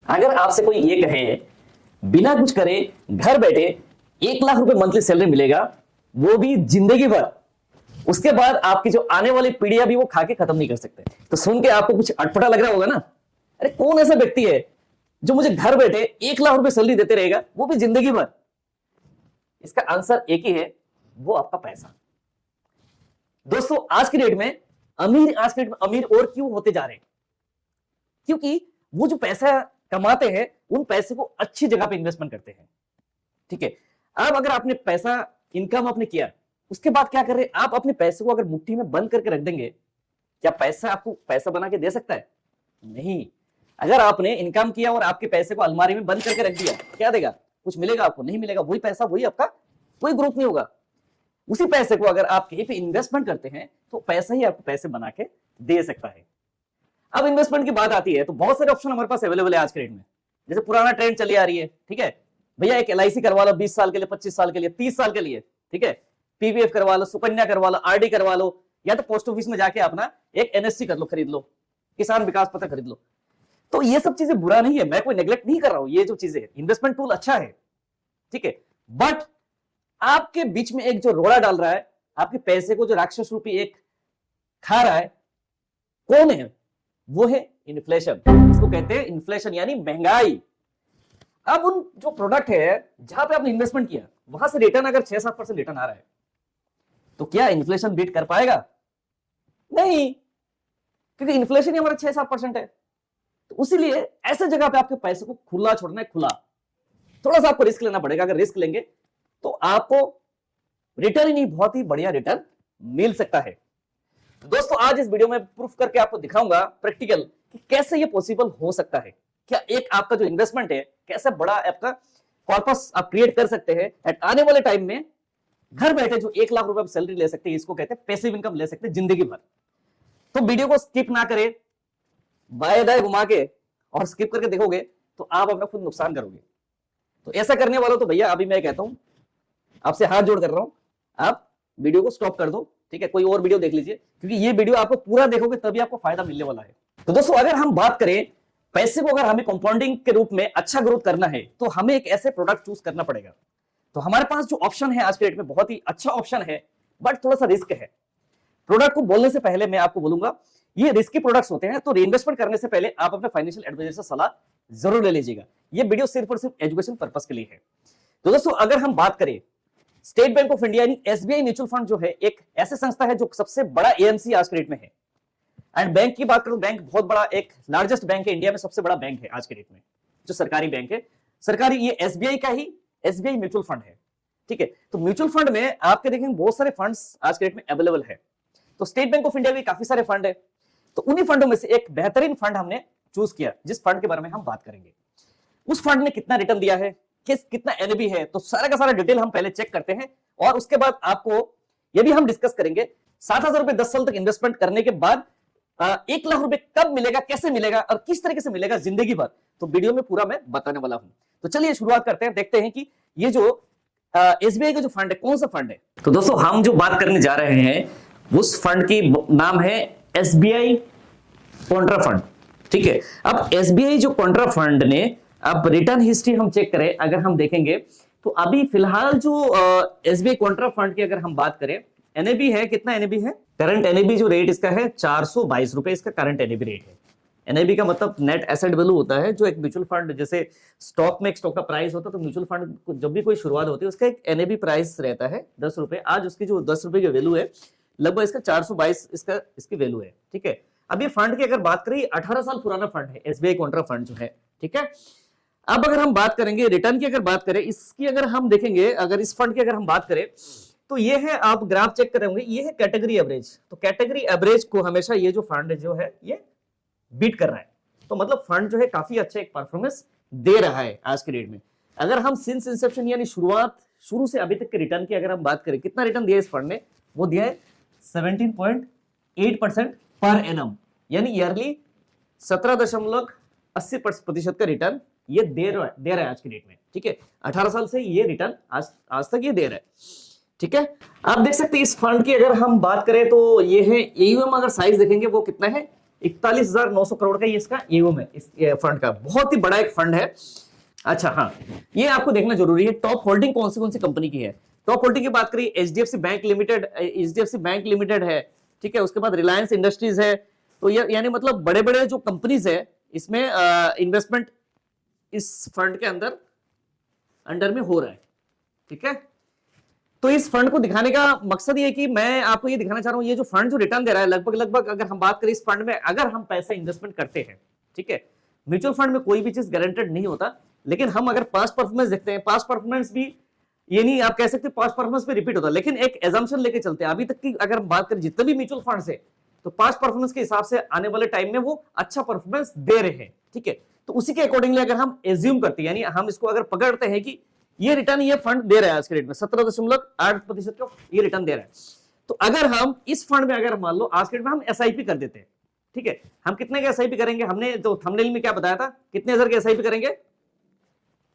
अगर आपसे कोई ये कहे बिना कुछ करे घर बैठे 1 लाख रुपए मंथली सैलरी मिलेगा, वो भी जिंदगी भर, उसके बाद आपकी जो आने वाली पीढ़ियां भी वो खा के खत्म नहीं कर सकते, तो सुन के आपको कुछ अटपटा लग रहा होगा ना। अरे कौन ऐसा व्यक्ति है जो मुझे घर बैठे 1 लाख रुपए सैलरी देते रहेगा, वो भी जिंदगी भर? इसका आंसर एक ही है, वो आपका पैसा। दोस्तों आज की डेट में अमीर और क्यों होते जा रहे हैं? क्योंकि वो जो पैसा कमाते हैं उन पैसे को अच्छी जगह पे इन्वेस्टमेंट करते हैं। ठीक है, अब अगर आपने पैसा इनकम आपने किया, उसके बाद क्या कर रहे हैं आप? अपने पैसे को अगर मुट्ठी में बंद करके रख देंगे, क्या पैसा आपको पैसा बना के दे सकता है? नहीं। अगर आपने इनकम किया और आपके पैसे को अलमारी में बंद करके रख दिया, क्या देगा? कुछ मिलेगा आपको? नहीं मिलेगा। वही पैसा वही आपका, कोई ग्रोथ नहीं होगा। उसी पैसे को अगर आप कहीं पे इन्वेस्टमेंट करते हैं तो पैसा ही आपको पैसे बना के दे सकता है। अब इन्वेस्टमेंट की बात आती है तो बहुत सारे ऑप्शन हमारे पास अवेलेबल है आज के डेट में। जैसे पुराना ट्रेंड चली आ रही है, ठीक है भैया, एक LIC करवा लो 20 साल के लिए, 25 साल के लिए, 30 साल के लिए, ठीक है, PPF करवा लो, सुकन्या करवा लो, RD करवा लो, या तो पोस्ट ऑफिस में जाके अपना एक NSC कर लो, खरीद लो, किसान विकास पत्र खरीद लो। तो ये सब चीजें बुरा नहीं है, मैं कोई नेग्लेक्ट नहीं कर रहा हूं, ये जो चीजें इन्वेस्टमेंट टूल अच्छा है, ठीक है, बट आपके बीच में एक जो रोड़ा डाल रहा है, आपके पैसे को जो राक्षस रूपी एक खा रहा है, कौन है? वो है इन्फ्लेशन। इसको कहते हैं इन्फ्लेशन, यानी महंगाई। अब उन जो प्रोडक्ट है जहां पे आपने इन्वेस्टमेंट किया, वहां से रिटर्न अगर 6-7% रिटर्न आ रहा है, तो क्या इन्फ्लेशन बीट कर पाएगा? नहीं, क्योंकि इन्फ्लेशन ही हमारा 6-7% है। तो इसीलिए ऐसे जगह पे आपके पैसे को खुला छोड़ना है, खुला। थोड़ा सा आपको रिस्क लेना पड़ेगा। अगर रिस्क लेंगे तो आपको रिटर्न ही नहीं, बहुत ही बढ़िया रिटर्न मिल सकता है। तो दोस्तों आज इस वीडियो में प्रूफ करके आपको दिखाऊंगा प्रैक्टिकल कि कैसे ये पॉसिबल हो सकता है। क्या एक आपका जो इन्वेस्टमेंट है, कैसे बड़ा आपका कॉर्पस आप क्रिएट कर सकते हैं एंड आने वाले टाइम में घर बैठे जो 1 लाख रुपए सैलरी ले सकते हैं, इसको कहते हैं पैसिव इनकम ले सकते हैं जिंदगी भर। तो वीडियो को स्किप ना करें, बाएं दाएं घुमा के और स्किप करके देखोगे तो आप अपना खुद नुकसान करोगे। तो ऐसा करने वालों तो भैया अभी मैं कहता हूं, आपसे हाथ जोड़ कर रहा हूं, आप वीडियो को स्टॉप कर दो, ठीक है, कोई और वीडियो देख लीजिए, क्योंकि ये वीडियो आपको पूरा देखोगे तभी आपको फायदा मिलने वाला है। तो दोस्तों अगर हम बात करें पैसे को अगर हमें कंपाउंडिंग के रूप में अच्छा ग्रोथ करना है, तो हमें एक ऐसे प्रोडक्ट चूज करना पड़ेगा। तो हमारे पास जो ऑप्शन है आज के डेट में बहुत ही अच्छा ऑप्शन है, बट थोड़ा सा रिस्क है। प्रोडक्ट को बोलने से पहले मैं आपको बोलूंगा, ये रिस्की प्रोडक्ट्स होते हैं, तो रीइन्वेस्टमेंट करने से पहले आप अपने फाइनेंशियल एडवाइजर से सलाह जरूर ले लीजिएगा। ये वीडियो सिर्फ और सिर्फ एजुकेशन पर्पस के लिए है। तो दोस्तों अगर हम बात करें स्टेट बैंक ऑफ इंडिया यानी SBI म्यूचुअल फंड जो है एक ऐसी संस्था है जो सबसे बड़ा AMC आज के डेट में है। एंड बैंक की बात करूं, बैंक बहुत बड़ा, एक लार्जेस्ट बैंक है इंडिया में, सबसे बड़ा बैंक है आज के डेट में, जो सरकारी बैंक है, सरकारी, ये SBI का ही SBI म्यूचुअल फंड है, ठीक है। तो म्यूचुअल फंड में आपके देखेंगे बहुत सारे फंड्स आज के डेट में अवेलेबल है। तो स्टेट बैंक ऑफ इंडिया में काफी सारे फंड है, तो उन्हीं फंडों में से एक बेहतरीन फंड हमने चूज किया, जिस फंड के बारे में हम बात करेंगे। उस फंड ने कितना रिटर्न दिया है, कितना NAV है, तो सारा का सारा डिटेल हम पहले चेक करते हैं, और उसके बाद आपको ये भी हम डिस्कस करेंगे 7,000 रुपए 10 साल तक इन्वेस्टमेंट करने के बाद 1 लाख रुपए कब मिलेगा, कैसे मिलेगा और किस तरीके से मिलेगा जिंदगी भर। तो वीडियो में पूरा मैं बताने वाला हूं। तो चलिए शुरुआत करते हैं, देखते हैं कि ये जो SBI का जो फंड है कौन सा फंड है। तो दोस्तों हम जो बात करने जा रहे हैं उस फंड की नाम है SBI कॉन्ट्रा फंड, ठीक है। अब SBI जो कॉन्ट्रा फंड ने, अब रिटर्न हिस्ट्री हम चेक करें, अगर हम देखेंगे तो अभी फिलहाल जो SBI कॉन्ट्रा फंड की अगर हम बात करें, NAV है, कितना NAV है? करंट NAV जो रेट इसका है 422 रुपए, इसका करंट NAV रेट है। NAV का मतलब नेट एसेट वैल्यू होता है, जो एक म्यूचुअल फंड, जैसे स्टॉक में एक स्टॉक का प्राइस होता है, तो म्यूचुअल फंड जब भी कोई शुरुआत होती है उसका एक NAV प्राइस रहता है 10 रुपए। आज उसकी जो 10 रुपए की वैल्यू है, लगभग इसका 422 इसकी वैल्यू है, ठीक है। अब ये फंड की अगर बात करें, 18 साल पुराना फंड है SBI कॉन्ट्रा फंड जो है, ठीक है। अब अगर हम बात करेंगे रिटर्न की, अगर बात करें इसकी, अगर हम देखेंगे, अगर इस फंड की अगर हम बात करें, तो ये है, आप ग्राफ चेक करेंगे, ये है कैटेगरी एवरेज। तो कैटेगरी एवरेज को हमेशा ये जो फंड जो है ये बीट कर रहा है, तो मतलब फंड जो है काफी अच्छा एक परफॉर्मेंस दे रहा है आज के डेट में। अगर हम सिंस इंसेप्शन यानी शुरू से अभी तक के रिटर्न की अगर हम बात करें, कितना रिटर्न दिया इस फंड ने, वो दिया है 17.8% पर एनम, यानी ईयरली 17.80% का रिटर्न ये दे रहा है आज की डेट में, ठीक है। 18 साल से ये रिटर्न आज तक ये दे रहा है, ठीक है। आप देख सकते हैं इस फंड की अगर हम बात करें तो ये है AUM, अगर साइज देखेंगे वो कितना है 41,900 करोड़ का ये इसका एओएम है, इस फंड का। बहुत ही बड़ा एक फंड है। अच्छा हाँ, ये आपको देखना जरूरी है टॉप होल्डिंग कौन सी कंपनी की है। टॉप होल्डिंग की बात करिए, एचडीएफसी बैंक लिमिटेड है, ठीक है। उसके बाद रिलायंस इंडस्ट्रीज है। तो यानी मतलब बड़े बड़े जो कंपनीज है इसमें इन्वेस्टमेंट इस फंड के अंडर में हो रहा है, ठीक है। तो इस फंड को दिखाने का मकसद ये है कि मैं आपको ये दिखाना चाह रहा हूं, ये जो फंड जो रिटर्न दे रहा है लगभग अगर हम बात करें इस फंड में, अगर हम पैसा इन्वेस्टमेंट करते हैं, ठीक है। म्यूचुअल फंड में कोई भी चीज गारंटेड नहीं होता, लेकिन हम अगर पास्ट परफॉर्मेंस देखते हैं, पास्ट परफॉर्मेंस भी ये नहीं आप कह सकते पास्ट परफॉर्मेंस पे रिपीट होता, लेकिन एक एजम्पशन लेके चलते हैं। अभी तक की अगर हम बात करें जितने भी म्यूचुअल फंड है, तो पास्ट परफॉर्मेंस के हिसाब से आने वाले टाइम में वो अच्छा परफॉर्मेंस दे रहे हैं, ठीक है। तो उसी के अकॉर्डिंगली अगर हम एज्यूम करते हैं, यानी हम इसको अगर पकड़ते हैं कि ये रिटर्न ये फंड दे रहा है आज के रेट में 17.8% का ये रिटर्न दे रहा है, तो अगर हम इस फंड में अगर मान लो आज के रेट में हम एसआईपी कर देते हैं, ठीक है। हम कितने का एसआईपी करेंगे, हमने तो थंबनेल में क्या बताया था, कितने हजार के एसआईपी करेंगे,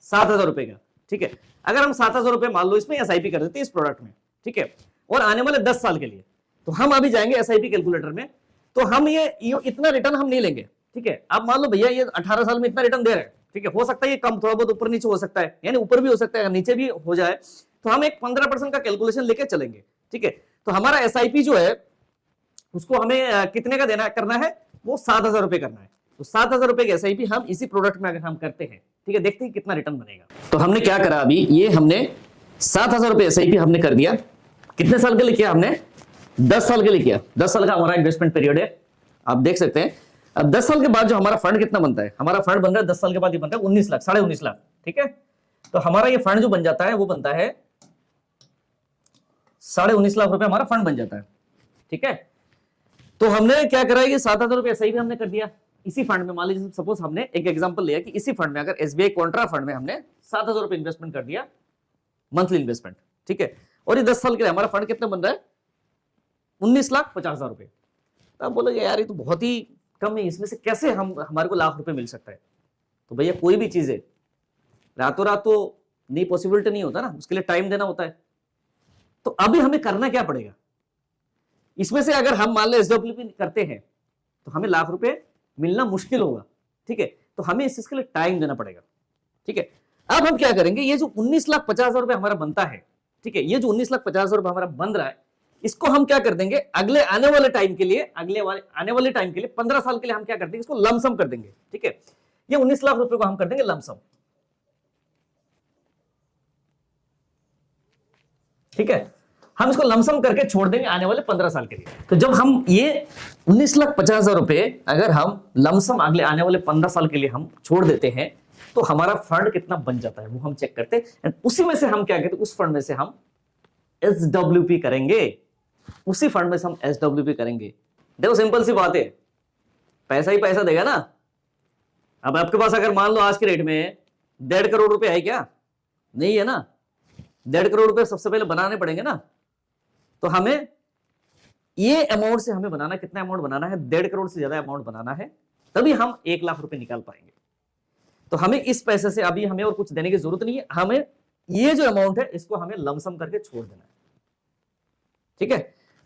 7,000 रुपए का, ठीक है। अगर हम 7,000 रुपए मान लो इसमें एसआईपी कर देते हैं इस प्रोडक्ट में, ठीक है, और आने वाले 10 साल के लिए, तो हम अभी जाएंगे एसआईपी कैलकुलेटर में, तो हम ये इतना रिटर्न हम नहीं लेंगे, ठीक है। आप मान लो भैया ये 18 साल में इतना रिटर्न दे रहे हैं, ठीक है। हो सकता है ये कम थोड़ा बहुत ऊपर नीचे हो सकता है, यानी ऊपर भी हो सकता है नीचे भी हो जाए, तो हम एक 15% का कैलकुलेशन लेके चलेंगे, ठीक है। तो हमारा एसआईपी जो है उसको हमें कितने का देना करना है, वो 7,000 रुपए करना है। तो 7,000 रुपए की एसआईपी हम इसी प्रोडक्ट में अगर हम करते हैं, ठीक है, देखते हैं कितना रिटर्न बनेगा। तो हमने क्या करा, अभी ये हमने 7,000 रुपए एसआईपी हमने कर दिया। कितने साल के लिए किया हमने, 10 साल के लिए किया। 10 साल का हमारा इन्वेस्टमेंट पीरियड है, आप देख सकते हैं। अब 10 साल के बाद जो हमारा फंड कितना बनता है, हमारा फंड बन रहा है 10 साल के बाद ये बनता है 19 लाख, 19.5 लाख, ठीक है। तो हमारा ये फंड जो बन जाता है वो बनता है 19.5 लाख रुपए हमारा फंड बन जाता है, ठीक है। तो हमने क्या करा, ये 7,000 रुपए सही भी हमने कर दिया इसी फंड में। मान लीजिए सपोज हमने एक एग्जांपल लिया कि इसी फंड में अगर एसबीआई कॉन्ट्रा फंड में हमने 7,000 रुपए इन्वेस्टमेंट कर दिया, मंथली इन्वेस्टमेंट, ठीक है। और ये 10 साल के लिए हमारा फंड कितना बन रहा है, 19,50,000 रुपए। तो आप बोलोगे यार ये तो बहुत ही कम है, इसमें से कैसे हमारे को लाख रुपए मिल सकता है। तो भैया कोई भी चीज है रातों रात तो नहीं, पॉसिबिलिटी नहीं होता ना, उसके लिए टाइम देना होता है। तो अभी हमें करना क्या पड़ेगा, इसमें से अगर हम मान लो एसडब्ल्यूपी करते हैं तो हमें लाख रुपए मिलना मुश्किल होगा, ठीक है। तो हमें इस चीज के लिए टाइम देना पड़ेगा, ठीक है। अब हम क्या करेंगे, ये जो 19,50,000 रुपए हमारा बनता है, ठीक है, ये जो 19,50,000 रुपए हमारा बन रहा है, इसको हम क्या कर देंगे अगले आने वाले टाइम के लिए, आने वाले टाइम के लिए 15 साल के लिए हम क्या कर देंगे, इसको लमसम कर देंगे, ठीक है। ये 19 लाख रुपए को हम कर देंगे लमसम, ठीक है। हम इसको लमसम करके छोड़ देंगे आने वाले 15 साल के लिए। तो जब हम ये 19,50,000 रुपए अगर हम लमसम अगले आने वाले 15 साल के लिए हम छोड़ देते हैं, तो हमारा फंड कितना बन जाता है वो हम चेक करते हैं। उसी में से हम क्या कहते हैं, उस फंड में से हम एसडब्ल्यूपी करेंगे, उसी फंड में से हम एसडब्ल्यूपी करेंगे। देखो सिंपल सी बात है, पैसा ही पैसा देगा ना। अब आपके पास अगर मान लो आज के रेट में 1.5 करोड़ रुपए है क्या, नहीं है ना। 1.5 करोड़ रुपए सबसे पहले बनाने पड़ेंगे ना। तो हमें ये अमाउंट से हमें बनाना, कितना अमाउंट बनाना है, 1.5 करोड़ से ज्यादा अमाउंट बनाना है, तभी हम 1 लाख रुपए निकाल पाएंगे। तो हमें इस पैसे से अभी हमें और कुछ देने की जरूरत नहीं है, हमें ये जो अमाउंट है इसको हमें लमसम करके छोड़ देना है, ठीक है।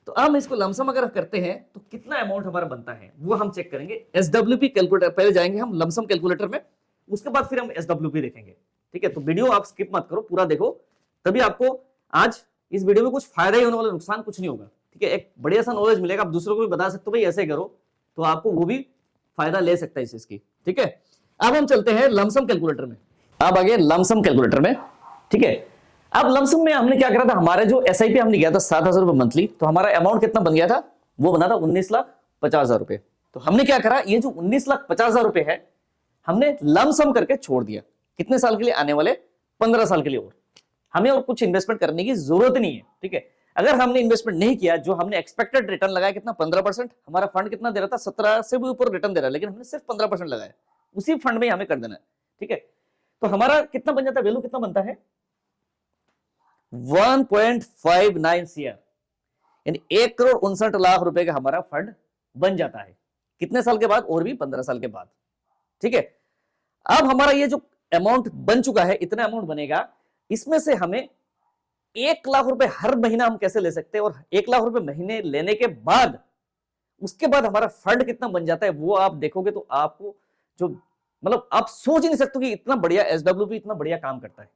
तो अब इसको लमसम अगर करते हैं तो कितना अमाउंट हमारा बनता है वो हम चेक करेंगे। एसडब्ल्यूपी कैलकुलेटर पहले जाएंगे हम लमसम कैलकुलेटर में, उसके बाद फिर हम एसडब्ल्यूपी देखेंगे, ठीक है। तो वीडियो आप स्किप मत करो, पूरा देखो, तभी आपको आज इस वीडियो में कुछ फायदा ही होने वाला, नुकसान कुछ नहीं होगा, ठीक है। एक बढ़िया सा नॉलेज मिलेगा, आप दूसरों को भी बता सकते हो भाई ऐसे करो, तो आपको वो भी फायदा ले सकता है इस चीज की, ठीक है। अब हम चलते हैं लमसम कैलकुलेटर में। अब आगे लमसम कैलकुलेटर में, ठीक है। अब लमसम में हमने क्या करा था, हमारे जो एसआईपी हमने किया था 7,000 रुपए मंथली, तो हमारा अमाउंट कितना बन गया था, वो बना था 19,50,000 रुपए। तो हमने क्या करा, ये जो 19,50,000 रुपए है हमने लमसम करके छोड़ दिया, कितने साल के लिए, आने वाले 15 साल के लिए। और हमें और कुछ इन्वेस्टमेंट करने की जरूरत नहीं है, ठीक है। अगर हमने इन्वेस्टमेंट नहीं किया, जो हमने एक्सपेक्टेड रिटर्न लगाया कितना, 15%, हमारा फंड कितना दे रहा था, 17 से भी ऊपर रिटर्न दे रहा है, लेकिन हमने सिर्फ 15% लगाया, उसी फंड में हमें कर देना है, ठीक है। तो हमारा कितना बन जाता है, वैल्यू कितना बनता है, 1.59 CR, यानी 1,59,00,000 रुपए का हमारा फंड बन जाता है। कितने साल के बाद, और भी 15 साल के बाद, ठीक है। अब हमारा ये जो अमाउंट बन चुका है, इतना अमाउंट बनेगा, इसमें से हमें 1 लाख रुपए हर महीना हम कैसे ले सकते हैं, और 1 लाख रुपए महीने लेने के बाद उसके बाद हमारा फंड कितना बन जाता है वो आप देखोगे तो आपको जो मतलब आप सोच ही नहीं सकते कि इतना बढ़िया एसडब्ल्यूपी इतना बढ़िया काम करता है।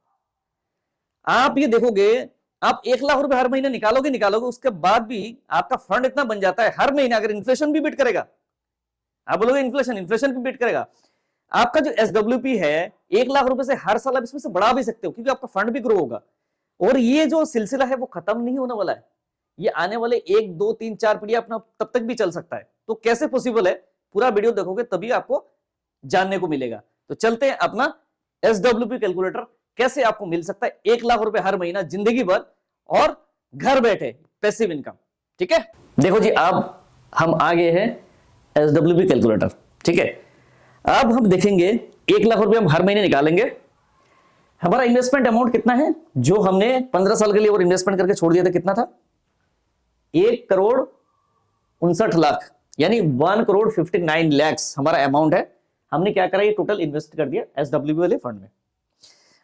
आप ये देखोगे, आप 1 लाख रुपए हर महीने निकालोगे, उसके बाद भी आपका फंड इतना बन जाता है हर महीने, अगर इन्फ्लेशन भी बीट करेगा, आप बोलोगे इन्फ्लेशन भी बीट करेगा, आपका जो एसडब्ल्यूपी है 1 लाख रुपए से हर साल आप इसमें से बढ़ा भी सकते हो, क्योंकि आपका फंड भी ग्रो होगा। और ये जो सिलसिला है वो खत्म नहीं होने वाला है, ये आने वाले 1 2 3 4 पीढ़ियां अपना तब तक भी चल सकता है। तो कैसे पॉसिबल है, पूरा वीडियो देखोगे तभी आपको जानने को मिलेगा। तो चलते हैं अपना एसडब्ल्यूपी कैलकुलेटर कैसे आपको मिल सकता है 1 लाख रुपए हर महीना जिंदगी भर और घर बैठे पैसिव इनकम। ठीक है, देखो जी, अब हम आ गए हैं एसडब्ल्यूपी कैलकुलेटर। ठीक है, अब हम देखेंगे 1 लाख रुपए हम हर महीने निकालेंगे, हमारा इन्वेस्टमेंट अमाउंट कितना है, जो हमने 15 साल के लिए और इन्वेस्टमेंट करके छोड़ दिया था, कितना था, 1,59,00,000, यानी 1,59 लाख हमारा अमाउंट है। हमने क्या करा, ये टोटल इन्वेस्ट कर दिया एसडब्ल्यूपी वाले फंड में।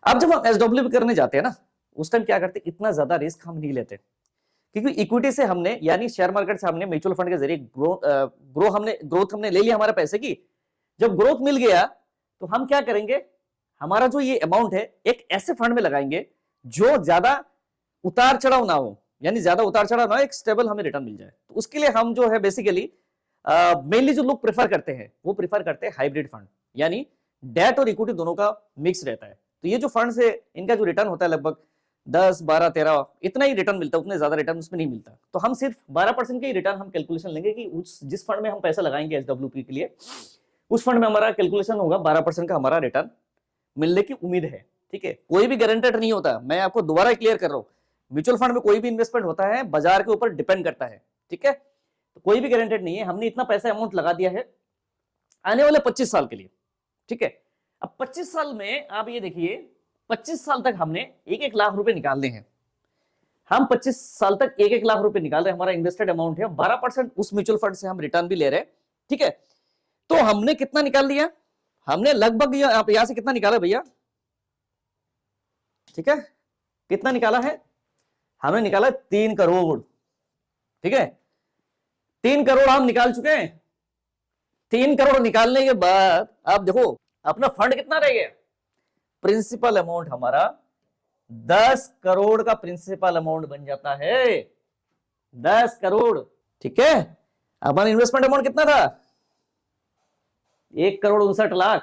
अब जब हम एसडब्ल्यूपी करने जाते हैं ना, उस टाइम क्या करते, इतना ज्यादा रिस्क हम नहीं लेते, क्योंकि इक्विटी से हमने यानी शेयर मार्केट से हमने म्यूचुअल फंड के जरिए ग्रोथ हमने ले लिया हमारे पैसे की। जब ग्रोथ मिल गया तो हम क्या करेंगे, हमारा जो ये अमाउंट है एक ऐसे फंड में लगाएंगे जो ज्यादा उतार चढ़ाव ना हो, यानी ज्यादा उतार चढ़ाव ना हो, एक स्टेबल हमें रिटर्न मिल जाए। तो उसके लिए हम जो है बेसिकली मेनली जो लोग प्रेफर करते हैं वो प्रेफर करते हैं हाइब्रिड फंड, यानी डेट और इक्विटी दोनों का मिक्स रहता है। तो ये जो फंड से इनका जो रिटर्न होता है लगभग 10 12 13 इतना ही रिटर्न मिलता है, उतने ज्यादा रिटर्न उसमें नहीं मिलता। तो हम सिर्फ 12% के ही रिटर्न हम कैलकुलेशन लेंगे कि जिस फंड में हम पैसा लगाएंगे एसडब्ल्यूपी के लिए, उस फंड में हमारा कैलकुलेशन होगा 12% का हमारा रिटर्न मिलने की उम्मीद है। ठीक है, कोई भी गारंटेड नहीं होता, मैं आपको दोबारा क्लियर कर रहा हूं, म्यूचुअल फंड में कोई भी इन्वेस्टमेंट होता है बाजार के ऊपर डिपेंड करता है। ठीक है, तो कोई भी गारंटेड नहीं है। हमने इतना पैसा अमाउंट लगा दिया है आने वाले 25 साल के लिए। ठीक है, अब 25 साल में आप ये देखिए, 25 साल तक हमने 1-1 लाख रुपए निकालने हैं। हम 25 साल तक 1-1 लाख रुपए निकाल रहे हैं, हमारा इन्वेस्टेड अमाउंट है, 12% उस म्यूचुअल फंड से हम रिटर्न भी ले रहे हैं। ठीक है, तो हमने कितना निकाल लिया, हमने लगभग आप यहां से कितना निकाला भैया, ठीक है, कितना निकाला है, हमने निकाला 3 करोड़। ठीक है, 3 करोड़ हम निकाल चुके हैं। 3 करोड़ निकालने के बाद आप देखो अपना फंड कितना रह गया, प्रिंसिपल अमाउंट हमारा 10 करोड़ का प्रिंसिपल अमाउंट बन जाता है, 10 करोड़। ठीक है, अपना इन्वेस्टमेंट अमाउंट कितना था, 1,59,00,000।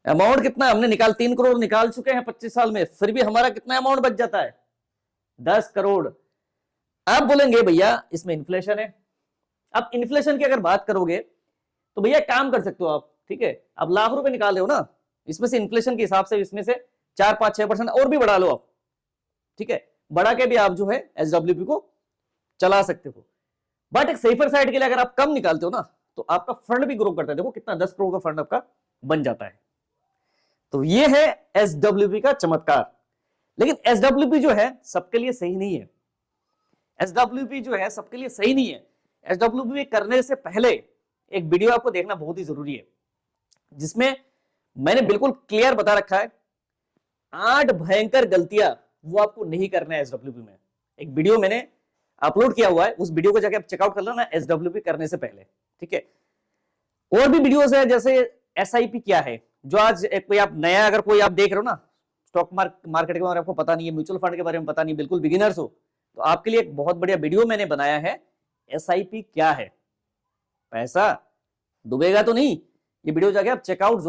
अमाउंट कितना हमने 3 करोड़ निकाल चुके हैं 25 साल में, फिर भी हमारा कितना अमाउंट बच जाता है, 10 करोड़। आप बोलेंगे भैया इसमें इन्फ्लेशन है। अब इन्फ्लेशन की अगर बात करोगे तो भैया काम कर सकते हो आप। ठीक है, अब लाख रुपए निकाल रहे हो ना, इसमें से इन्फ्लेशन के हिसाब से इसमें से 4 5 6% और भी बढ़ा लो आप। ठीक है, बढ़ा के भी आप जो है एसडब्ल्यूपी को चला सकते हो। बट एक सेफर साइड के लिए अगर आप कम निकालते हो ना, तो आपका फंड भी ग्रो करता है। देखो कितना, 10 करोड़ का फंड आपका बन जाता है। तो ये है एसडब्ल्यूपी का चमत्कार। लेकिन एसडब्ल्यूपी जो है सबके लिए सही नहीं है, एसडब्ल्यूपी जो है सबके लिए सही नहीं है। एसडब्ल्यूपी करने से पहले एक वीडियो आपको देखना बहुत ही जरूरी है, जिसमें मैंने बिल्कुल क्लियर बता रखा है 8 भयंकर गलतियां वो आपको नहीं करना है एसडब्ल्यूपी में। एक वीडियो मैंने अपलोड किया हुआ है, उस वीडियो को जाके आप चेकआउट कर लेना एसडब्ल्यूपी करने से पहले। ठीक है, और भी वीडियोस है, जैसे एसआईपी क्या है, जो आज कोई आप नया अगर कोई आप देख रहे हो ना, स्टॉक मार्केट के बारे में आपको पता नहीं है, म्यूचुअल फंड के बारे में पता नहीं, बिल्कुल बिगिनर्स हो, तो आपके लिए एक बहुत बढ़िया वीडियो मैंने बनाया है, एसआईपी क्या है, पैसा डूबेगा तो नहीं। ये वीडियो जाके आप चेकआउट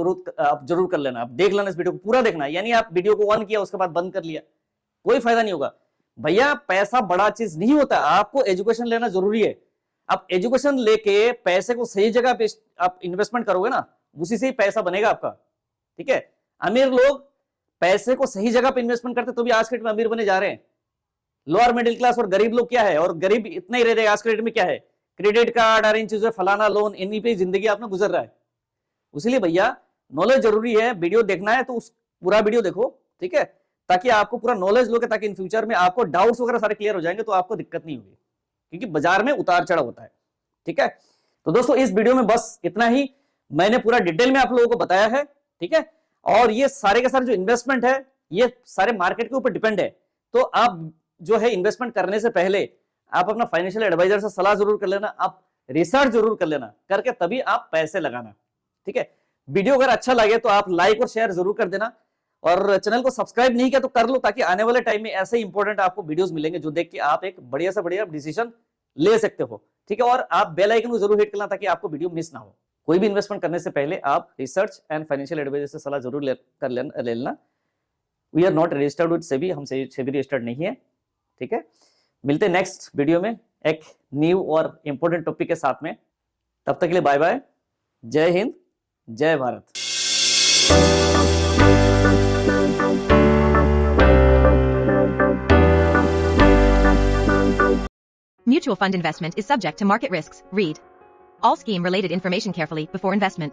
जरूर कर लेना, आप देख लेना, इस वीडियो को पूरा देखना। यानी आप वीडियो को ऑन किया उसके बाद बंद कर लिया, कोई फायदा नहीं होगा भैया। पैसा बड़ा चीज नहीं होता, आपको एजुकेशन लेना जरूरी है। आप एजुकेशन लेके पैसे को सही जगह पे आप इन्वेस्टमेंट करोगे ना, उसी से ही पैसा बनेगा आपका। ठीक है, अमीर लोग पैसे को सही जगह पे इन्वेस्टमेंट करते तो भी आज के डेट में अमीर बने जा रहे हैं। लोअर मिडिल क्लास और गरीब लोग क्या है, और गरीब इतना ही रह रहे आज के डेट में, क्या है, क्रेडिट कार्ड और इन चीजों, फलाना लोन, इन्हीं पे जिंदगी आपने गुजर रहा है। इसलिए भैया नॉलेज जरूरी है, वीडियो देखना है तो उस पूरा वीडियो देखो। ठीक है, ताकि आपको पूरा नॉलेज लोगे, ताकि इन फ्यूचर में आपको डाउट्स वगैरह सारे क्लियर हो जाएंगे, तो आपको दिक्कत नहीं होगी, क्योंकि बाजार में उतार चढ़ाव होता है। ठीक है, तो दोस्तों इस वीडियो में बस इतना ही, मैंने पूरा डिटेल में आप लोगों को बताया है। ठीक है, और ये सारे के सारे जो इन्वेस्टमेंट है ये सारे मार्केट के ऊपर डिपेंड है। तो आप जो है इन्वेस्टमेंट करने से पहले आप अपना फाइनेंशियल एडवाइजर से सलाह जरूर कर लेना। आप रिसर्च जरूर कर लेना, करके तभी आप पैसे लगाना। ठीक है, वीडियो अगर अच्छा लगे तो आप लाइक और शेयर जरूर कर देना, और चैनल को सब्सक्राइब नहीं किया तो कर लो, ताकि आने वाले टाइम में ऐसे इंपॉर्टेंट आपको वीडियोस मिलेंगे जो देख के आप एक बढ़िया से बढ़िया डिसीजन ले सकते हो। ठीक है, और आप बेल आइकन को जरूर हिट करना ताकि आपको वीडियो मिस ना हो। कोई भी इन्वेस्टमेंट करने से पहले आप रिसर्च एंड फाइनेंशियल एडवाइजर से सलाह जरूर ले लेना। We are not registered with SEBI, हम सेबी रजिस्टर्ड नहीं है। ठीक है, मिलते हैं नेक्स्ट वीडियो में एक न्यू और इंपॉर्टेंट टॉपिक के साथ में। तब तक के लिए बाय बाय, जय हिंद, जय Bharat. Mutual fund investment is subject to market risks. Read all scheme related information carefully before investment.